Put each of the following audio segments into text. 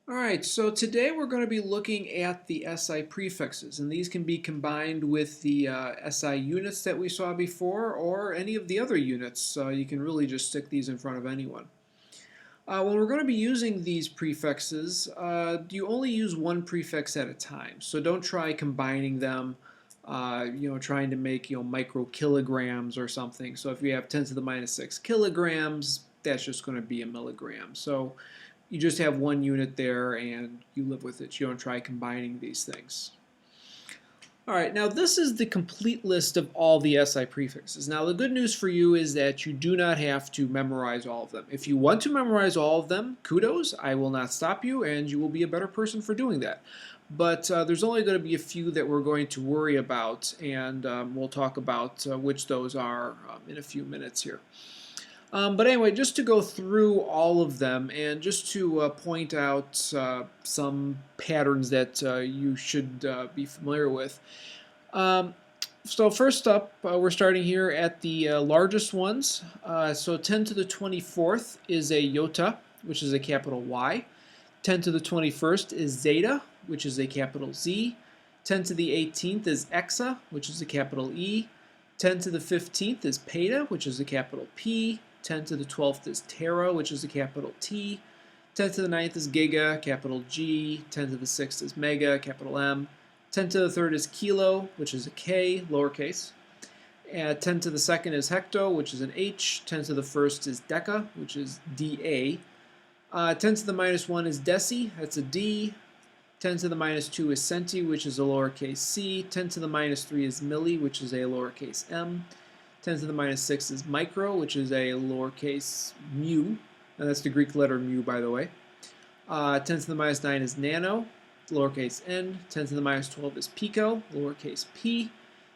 All right, so today we're going to be looking at the SI prefixes, and these can be combined with the SI units that we saw before, or any of the other units. You can really just stick these in front of anyone. When we're going to be using these prefixes, you only use one prefix at a time. So don't try combining them, trying to make, microkilograms or something. So if you have 10 to the minus 6 kilograms, that's just going to be a milligram. So you just have one unit there and you live with it. You don't try combining these things. All right, now this is the complete list of all the SI prefixes. Now the good news for you is that you do not have to memorize all of them. If you want to memorize all of them, kudos, I will not stop you and you will be a better person for doing that. But there's only going to be a few that we're going to worry about, and we'll talk about which those are in a few minutes here. But anyway, just to go through all of them and just to point out some patterns that you should be familiar with. So first up, we're starting here at the largest ones. So 10 to the 24th is a iota, which is a capital Y. 10 to the 21st is zeta, which is a capital Z. 10 to the 18th is exa, which is a capital E. 10 to the 15th is peta, which is a capital P. 10 to the 12th is tera, which is a capital T. 10 to the 9th is giga, capital G. 10 to the 6th is mega, capital M. 10 to the 3rd is kilo, which is a K, lowercase. 10 to the 2nd is hecto, which is an H. 10 to the 1st is deca, which is DA. 10 to the minus 1 is deci, that's a D. 10 to the minus 2 is centi, which is a lowercase c. 10 to the minus 3 is milli, which is a lowercase m. 10 to the minus 6 is micro, which is a lowercase mu, and that's the Greek letter mu, by the way. 10 to the minus 9 is nano, lowercase n. 10 to the minus 12 is pico, lowercase p.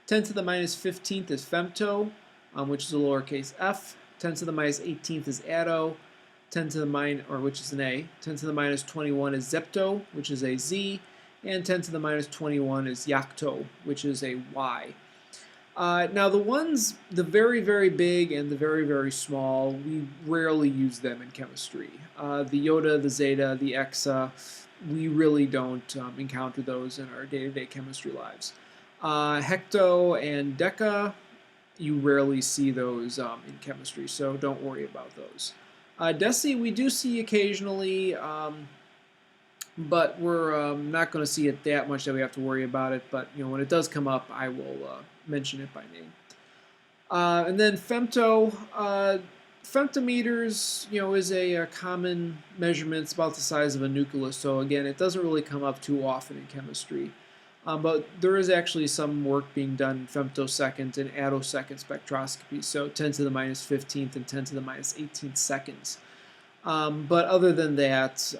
10 to the minus 15th is femto, which is a lowercase f. 10 to the minus 18th is atto. 10 to the which is an A. 10 to the minus 21 is zepto, which is a Z. And 10 to the minus 21 is yacto, which is a Y. Now the very, very big and the very, very small, we rarely use them in chemistry. The iota, the zeta, the exa, we really don't encounter those in our day-to-day chemistry lives. Hecto and deca, you rarely see those in chemistry, so don't worry about those. Deci we do see occasionally, but we're not going to see it that much that we have to worry about it. But when it does come up, I will mention it by name. And then femto, femtometers, is a common measurement. It's about the size of a nucleus. So again, it doesn't really come up too often in chemistry. But there is actually some work being done in femtosecond and attosecond spectroscopy, so 10 to the minus 15th and 10 to the minus 18th seconds. But other than that,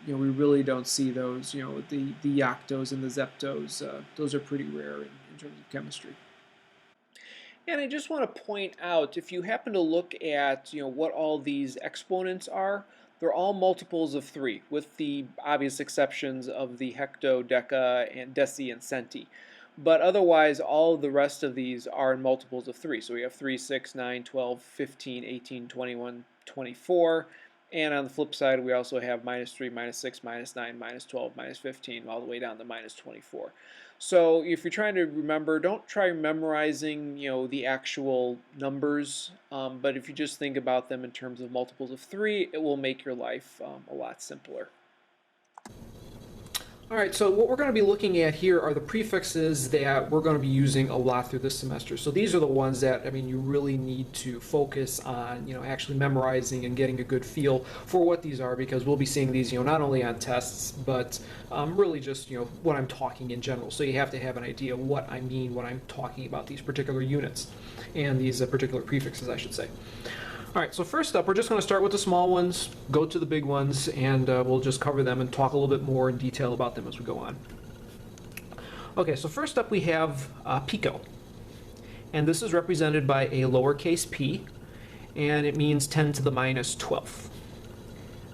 we really don't see those. The yactos and the zeptos, those are pretty rare in terms of chemistry. And I just want to point out, if you happen to look at what all these exponents are, they're all multiples of 3, with the obvious exceptions of the hecto, deca, and deci, and centi. But otherwise, all of the rest of these are in multiples of 3. So we have 3, 6, 9, 12, 15, 18, 21, 24. And on the flip side, we also have minus 3, minus 6, minus 9, minus 12, minus 15, all the way down to minus 24. So if you're trying to remember, don't try memorizing, the actual numbers, but if you just think about them in terms of multiples of 3, it will make your life a lot simpler. All right, so what we're going to be looking at here are the prefixes that we're going to be using a lot through this semester. So these are the ones that, you really need to focus on, actually memorizing and getting a good feel for what these are, because we'll be seeing these, not only on tests, but really just, what I'm talking in general. So you have to have an idea what I mean when I'm talking about these particular units and these particular prefixes, I should say. All right, so first up, we're just going to start with the small ones, go to the big ones, and we'll just cover them and talk a little bit more in detail about them as we go on. Okay, so first up we have pico, and this is represented by a lowercase p, and it means 10 to the minus 12th.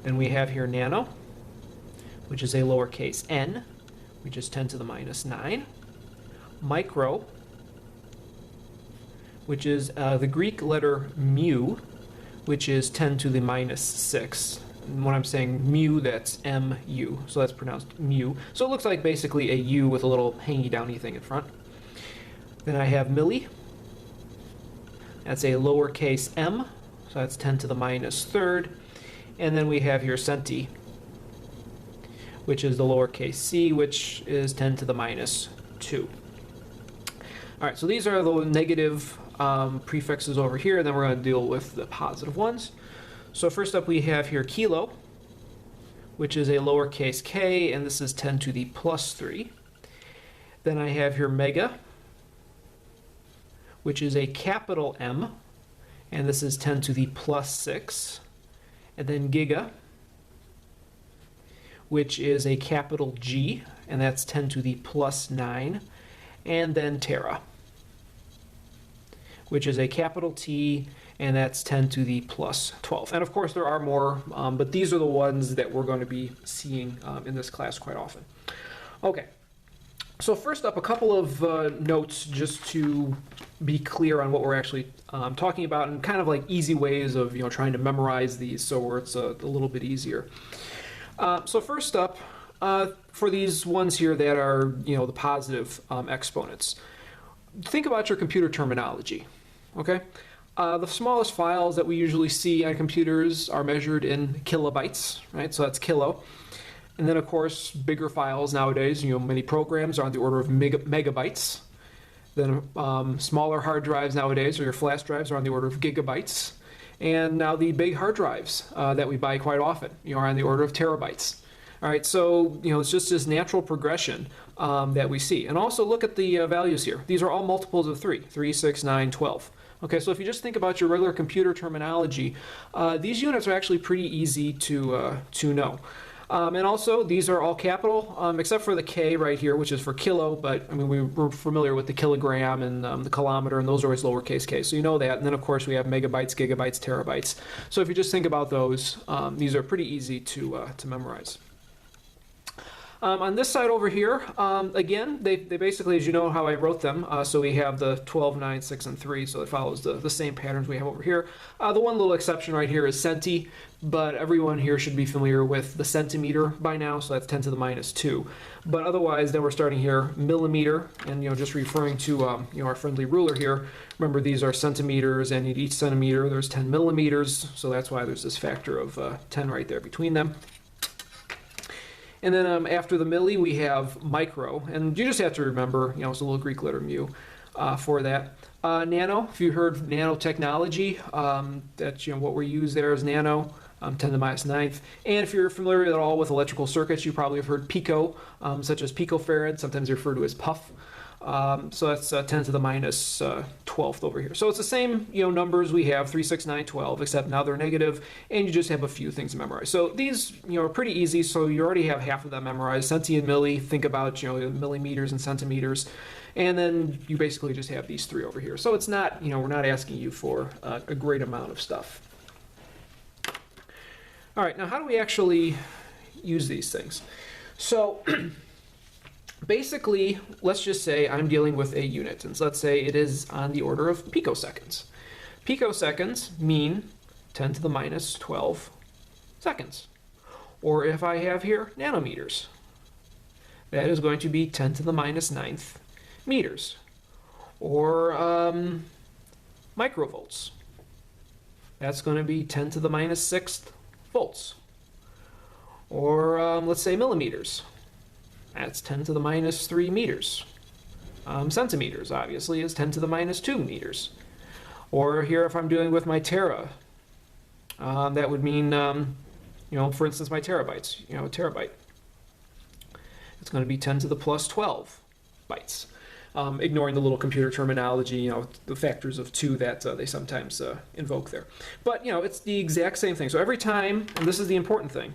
Then we have here nano, which is a lowercase n, which is 10 to the minus 9. Micro, which is the Greek letter mu, which is 10 to the minus 6. And when I'm saying mu, that's mu. So that's pronounced mu. So it looks like basically a U with a little hangy downy thing in front. Then I have milli. That's a lowercase m. So that's 10 to the minus third. And then we have here centi, which is the lowercase c, which is 10 to the minus 2. All right, so these are the negative prefixes over here, and then we're going to deal with the positive ones. So first up we have here kilo, which is a lowercase k, and this is 10 to the plus 3. Then I have here mega, which is a capital M, and this is 10 to the plus 6. And then giga, which is a capital G, and that's 10 to the plus 9. And then tera, which is a capital T, and that's 10 to the plus 12. And of course there are more, but these are the ones that we're going to be seeing in this class quite often. Okay, so first up, a couple of notes just to be clear on what we're actually talking about, and kind of like easy ways of trying to memorize these so where it's a little bit easier. So first up, for these ones here that are the positive exponents, think about your computer terminology. Okay, the smallest files that we usually see on computers are measured in kilobytes, right? So that's kilo. And then of course bigger files nowadays, many programs are on the order of megabytes. Then smaller hard drives nowadays, or your flash drives, are on the order of gigabytes. And now the big hard drives that we buy quite often are on the order of terabytes. All right, so it's just this natural progression that we see. And also look at the values here. These are all multiples of 3, 3, 6, 9, 12. Okay, so if you just think about your regular computer terminology, these units are actually pretty easy to know. And also, these are all capital, except for the K right here, which is for kilo, but I mean, we're familiar with the kilogram and the kilometer, and those are always lowercase k, so you know that. And then, of course, we have megabytes, gigabytes, terabytes. So if you just think about those, these are pretty easy to memorize. On this side over here, again, they basically, as you know how I wrote them, so we have the 12, 9, 6, and 3, so it follows the same patterns we have over here. The one little exception right here is centi, but everyone here should be familiar with the centimeter by now, so that's 10 to the minus 2. But otherwise, then we're starting here millimeter, and just referring to our friendly ruler here. Remember, these are centimeters, and in each centimeter there's 10 millimeters, so that's why there's this factor of 10 right there between them. And then after the milli, we have micro, and you just have to remember, it's a little Greek letter mu for that. Nano, if you heard nanotechnology, that's what we use there is nano, 10 to the minus 9th. And if you're familiar at all with electrical circuits, you probably have heard pico, such as picofarad, sometimes referred to as puff. So that's 10 to the minus 12th over here. So it's the same numbers we have, 3, 6, 9, 12, except now they're negative, and you just have a few things to memorize. So these are pretty easy, so you already have half of them memorized. Centi and milli, think about millimeters and centimeters, and then you basically just have these 3 over here. So it's not, we're not asking you for a great amount of stuff. All right, now how do we actually use these things? So basically, let's just say I'm dealing with a unit, and so let's say it is on the order of picoseconds. Picoseconds mean 10 to the minus 12 seconds. Or if I have here nanometers, that is going to be 10 to the minus 9th meters. Or microvolts, that's going to be 10 to the minus 6th volts. Or let's say millimeters, that's 10 to the minus 3 meters. Centimeters, obviously, is 10 to the minus 2 meters. Or here, if I'm dealing with my tera, that would mean, for instance, my terabytes, a terabyte. It's going to be 10 to the plus 12 bytes. Ignoring the little computer terminology, the factors of 2 that they sometimes invoke there. But, it's the exact same thing. So every time, and this is the important thing,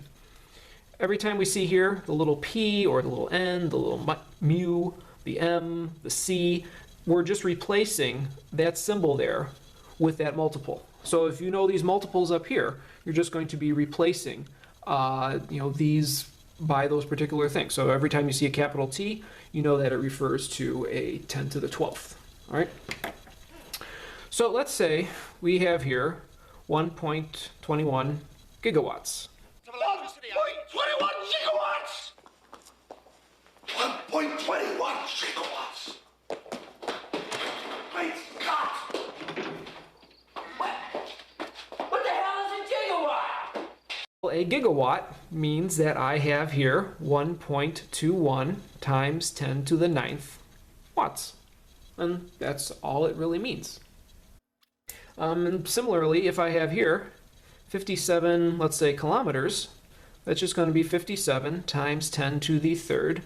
every time we see here the little p or the little n, the little mu, the m, the c, we're just replacing that symbol there with that multiple. So if you know these multiples up here, you're just going to be replacing these by those particular things. So every time you see a capital T, you know that it refers to a 10 to the 12th. All right. So let's say we have here 1.21 gigawatts. a gigawatt means that I have here 1.21 times 10 to the 9th watts. And that's all it really means. And similarly, if I have here 57, let's say, kilometers, that's just going to be 57 times 10 to the 3rd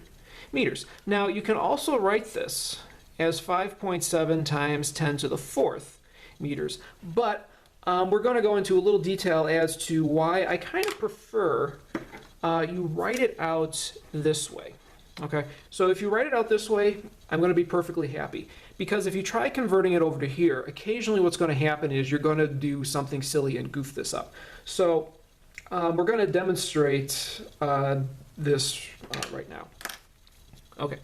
meters. Now, you can also write this as 5.7 times 10 to the 4th meters, but we're going to go into a little detail as to why I kind of prefer you write it out this way. Okay, so if you write it out this way, I'm going to be perfectly happy. Because if you try converting it over to here, occasionally what's going to happen is you're going to do something silly and goof this up. So we're going to demonstrate this right now. Okay,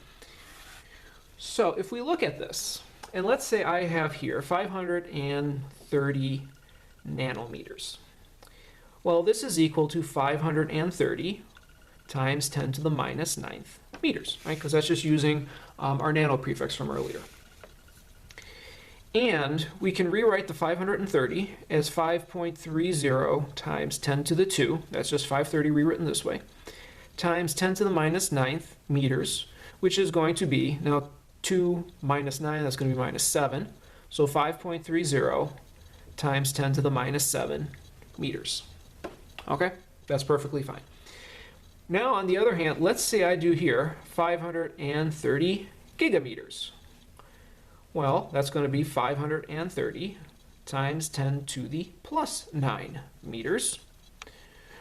so if we look at this, and let's say I have here 530 nanometers. Well, this is equal to 530 times 10 to the minus 9th meters, right? Because that's just using our nano prefix from earlier. And we can rewrite the 530 as 5.30 times 10 to the 2, that's just 530 rewritten this way, times 10 to the minus 9th meters, which is going to be, now 2 minus 9, that's going to be minus 7, so 5.30 times 10 to the minus 7 meters. Okay, that's perfectly fine. Now, on the other hand, let's say I do here 530 gigameters. Well, that's going to be 530 times 10 to the plus 9 meters,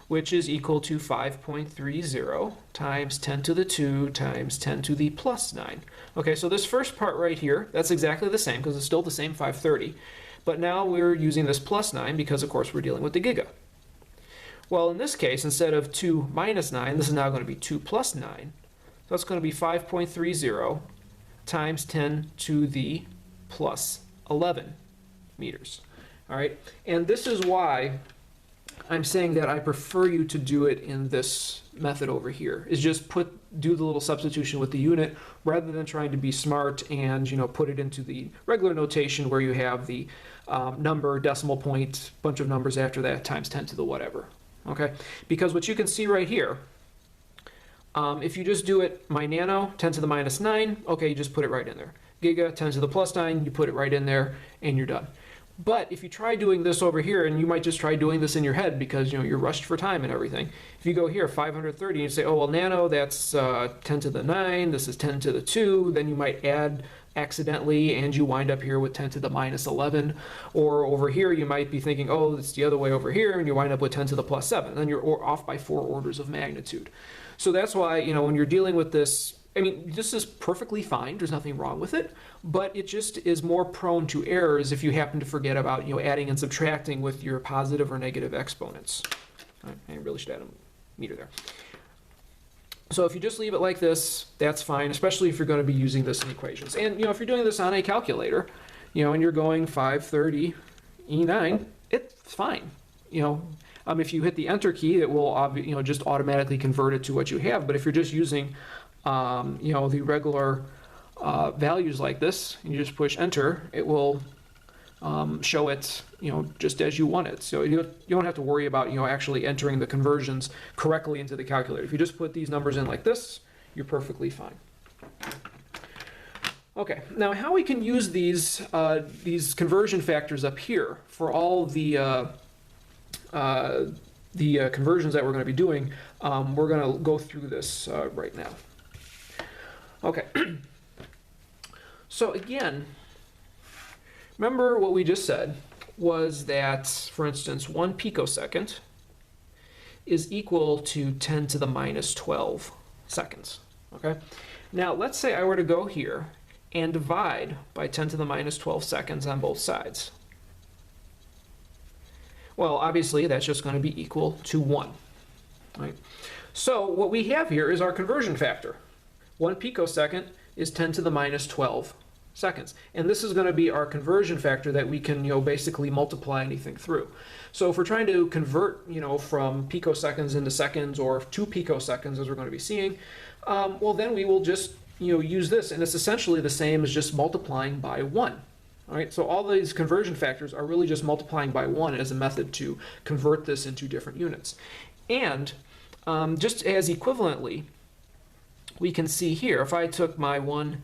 which is equal to 5.30 times 10 to the 2 times 10 to the plus 9. Okay, so this first part right here, that's exactly the same because it's still the same 530, but now we're using this plus 9 because, of course, we're dealing with the giga. Well, in this case, instead of 2 minus 9, this is now going to be 2 plus 9. So that's going to be 5.30 times 10 to the plus 11 meters. All right, and this is why I'm saying that I prefer you to do it in this method over here, is just do the little substitution with the unit rather than trying to be smart and, you know, put it into the regular notation where you have the number, decimal point, bunch of numbers after that, times 10 to the whatever. Okay, because what you can see right here, if you just do it my nano, 10 to the minus 9, okay, you just put it right in there. Giga, 10 to the plus 9, you put it right in there, and you're done. But if you try doing this over here, and you might just try doing this in your head because, you know, you're rushed for time and everything. If you go here, 530, and you say, oh, well, nano, that's 10 to the 9, this is 10 to the 2, then you might add accidentally, and you wind up here with 10 to the minus 11. Or over here, you might be thinking, oh, it's the other way over here, and you wind up with 10 to the plus 7. Then you're off by 4 orders of magnitude. So that's why, you know, when you're dealing with this, I mean, this is perfectly fine. There's nothing wrong with it, but it just is more prone to errors if you happen to forget about, you know, adding and subtracting with your positive or negative exponents. All right, I really should add a meter there. So if you just leave it like this, that's fine, especially if you're going to be using this in equations. And, you know, if you're doing this on a calculator, you know, and you're going 530 E9, it's fine. You know, if you hit the enter key, it will, you know, just automatically convert it to what you have. But if you're just using, you know, the regular values like this, and you just push enter, it will show it, you know, just as you want it. So you don't have to worry about, you know, actually entering the conversions correctly into the calculator. If you just put these numbers in like this, you're perfectly fine. Okay, now how we can use these conversion factors up here for all the conversions that we're going to be doing, we're going to go through this right now. Okay, so again, remember what we just said was that, for instance, 1 picosecond is equal to 10 to the minus 12 seconds. Okay, now let's say I were to go here and divide by 10 to the minus 12 seconds on both sides. Well, obviously, that's just going to be equal to 1. Right? So what we have here is our conversion factor. 1 picosecond is 10 to the minus 12 seconds. And this is going to be our conversion factor that we can, you know, basically multiply anything through. So if we're trying to convert, you know, from picoseconds into seconds or 2 picoseconds, as we're going to be seeing, well, then we will just, you know, use this. And it's essentially the same as just multiplying by 1. All right, so all these conversion factors are really just multiplying by 1 as a method to convert this into different units. And just as equivalently, we can see here, if I took my 1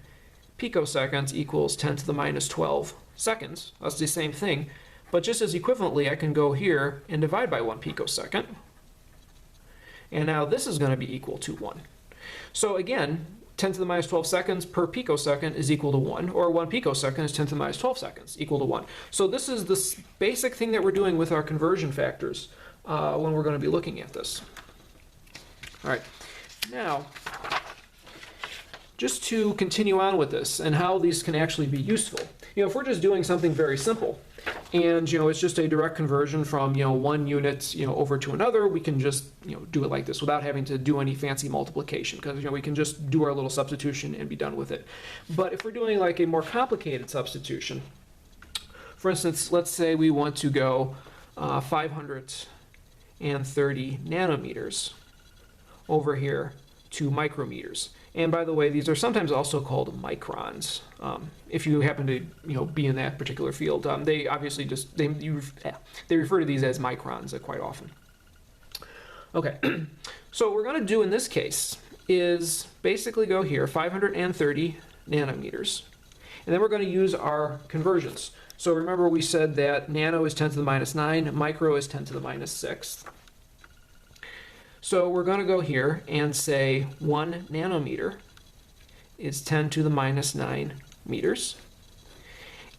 picosecond equals 10 to the minus 12 seconds, that's the same thing, but just as equivalently, I can go here and divide by 1 picosecond. And now this is going to be equal to 1. So again, 10 to the minus 12 seconds per picosecond is equal to 1, or 1 picosecond is 10 to the minus 12 seconds equal to 1. So this is the basic thing that we're doing with our conversion factors when we're going to be looking at this. All right, now, just to continue on with this and how these can actually be useful. If we're just doing something very simple, and it's just a direct conversion from one unit over to another, we can just do it like this without having to do any fancy multiplication, because we can just do our little substitution and be done with it. But if we're doing like a more complicated substitution, for instance, let's say we want to go 530 nanometers over here to micrometers. And by the way, these are sometimes also called microns. If you happen to be in that particular field, they obviously just they refer to these as microns quite often. Okay, so what we're going to do in this case is basically go here 530 nanometers, and then we're going to use our conversions. So remember we said that nano is 10 to the minus 9, micro is 10 to the minus 6. So we're going to go here and say 1 nanometer is 10 to the minus 9 meters.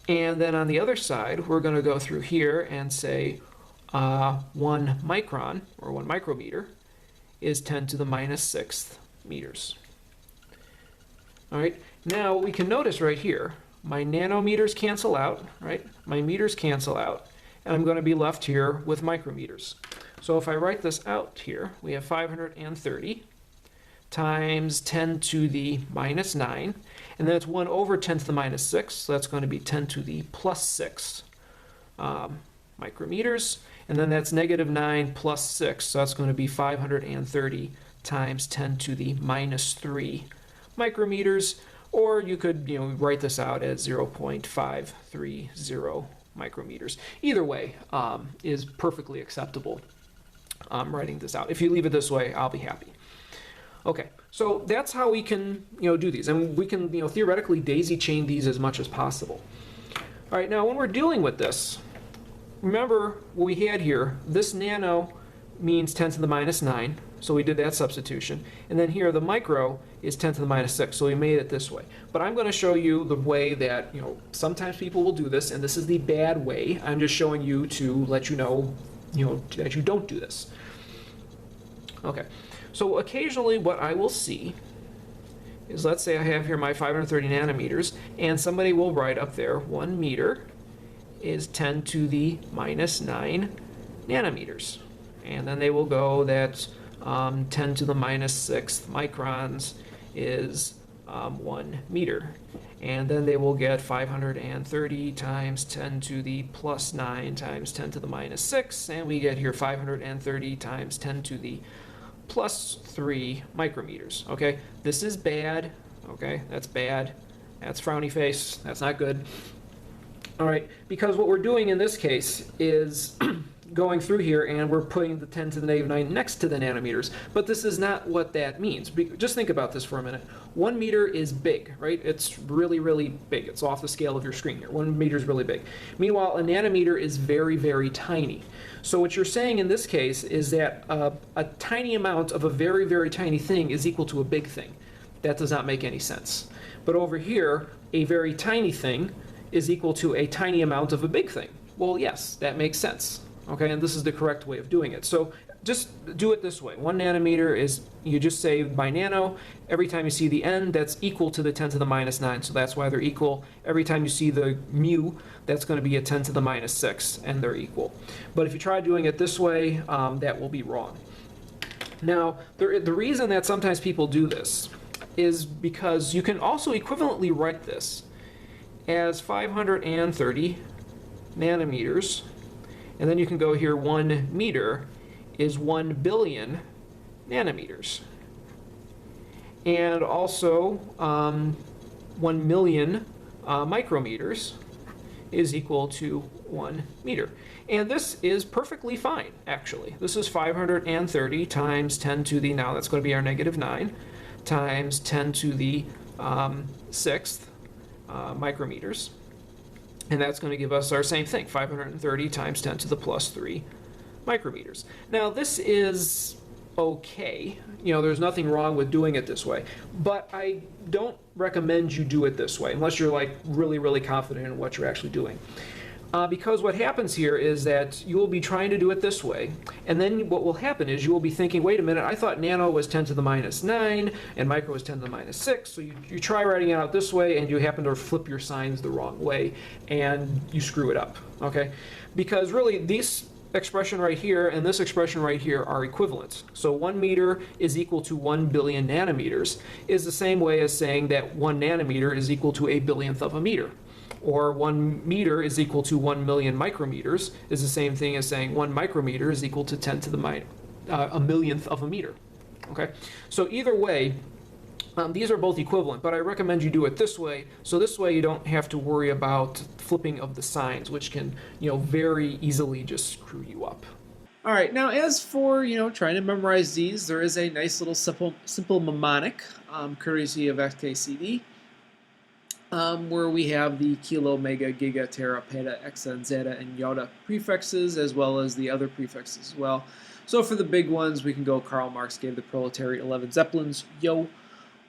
And then on the other side, we're going to go through here and say 1 micron, or 1 micrometer, is 10 to the minus 6 meters. All right, now we can notice right here, my nanometers cancel out, right? My meters cancel out, and I'm going to be left here with micrometers. So if I write this out here, we have 530 times 10 to the minus 9, and then it's 1 over 10 to the minus 6, so that's going to be 10 to the plus 6 micrometers, and then that's negative 9 plus 6, so that's going to be 530 times 10 to the minus 3 micrometers, or you could write this out as 0.530 micrometers. Either way is perfectly acceptable. Writing this out. If you leave it this way, I'll be happy. Okay, so that's how we can do these, and we can theoretically daisy chain these as much as possible. All right, now when we're dealing with this, remember what we had here. This nano means 10 to the minus 9, so we did that substitution, and then here the micro is 10 to the minus 6, so we made it this way. But I'm going to show you the way that sometimes people will do this, and this is the bad way. I'm just showing you to let you know that you don't do this. Okay, so occasionally what I will see is, let's say I have here my 530 nanometers, and somebody will write up there 1 meter is 10 to the minus 9 nanometers. And then they will go that 10 to the minus 6 microns is 1 meter. And then they will get 530 times 10 to the plus 9 times 10 to the minus 6, and we get here 530 times 10 to the plus 3 micrometers. Okay, this is bad. Okay, that's bad. That's frowny face. That's not good. All right, because what we're doing in this case is going through here and we're putting the 10 to the negative 9 next to the nanometers, but this is not what that means. Just think about this for a minute. 1 meter is big, right? It's really, really big. It's off the scale of your screen here. 1 meter is really big. Meanwhile, a nanometer is very, very tiny. So what you're saying in this case is that a tiny amount of a very, very tiny thing is equal to a big thing. That does not make any sense. But over here, a very tiny thing is equal to a tiny amount of a big thing. Well, yes, that makes sense. Okay, and this is the correct way of doing it. So just do it this way. 1 nanometer is, you just say by nano, every time you see the n, that's equal to the 10 to the minus 9, so that's why they're equal. Every time you see the mu, that's going to be a 10 to the minus 6, and they're equal. But if you try doing it this way, that will be wrong. Now, the reason that sometimes people do this is because you can also equivalently write this as 530 nanometers, and then you can go here, 1 meter is 1 billion nanometers. And also 1 million micrometers is equal to 1 meter. And this is perfectly fine, actually. This is 530 times 10 to the, now that's going to be our -9, times 10 to the 6th micrometers. And that's going to give us our same thing, 530 times 10 to the +3 micrometers. Now this is okay. There's nothing wrong with doing it this way, but I don't recommend you do it this way unless you're like really, really confident in what you're actually doing. Because what happens here is that you will be trying to do it this way, and then what will happen is you will be thinking, wait a minute, I thought nano was 10 to the -9 and micro was 10 to the -6, so you try writing it out this way and you happen to flip your signs the wrong way and you screw it up, okay? Because really this expression right here and this expression right here are equivalent. So 1 meter is equal to 1 billion nanometers is the same way as saying that 1 nanometer is equal to a billionth of a meter. Or 1 meter is equal to 1 million micrometers is the same thing as saying 1 micrometer is equal to 10 to the a millionth of a meter. Okay, so either way, these are both equivalent, but I recommend you do it this way. So this way you don't have to worry about flipping of the signs, which can, very easily just screw you up. All right, now as for, trying to memorize these, there is a nice little simple mnemonic, courtesy of XKCD. Where we have the kilo, mega, giga, tera, peta, exa, zeta, and iota prefixes, as well as the other prefixes as well. So for the big ones, we can go Karl Marx gave the proletariat 11 zeppelins, yo.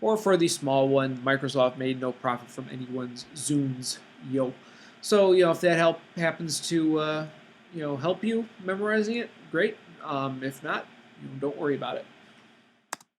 Or for the small one, Microsoft made no profit from anyone's Zunes, yo. So, if that happens to, help you memorizing it, great. If not, don't worry about it.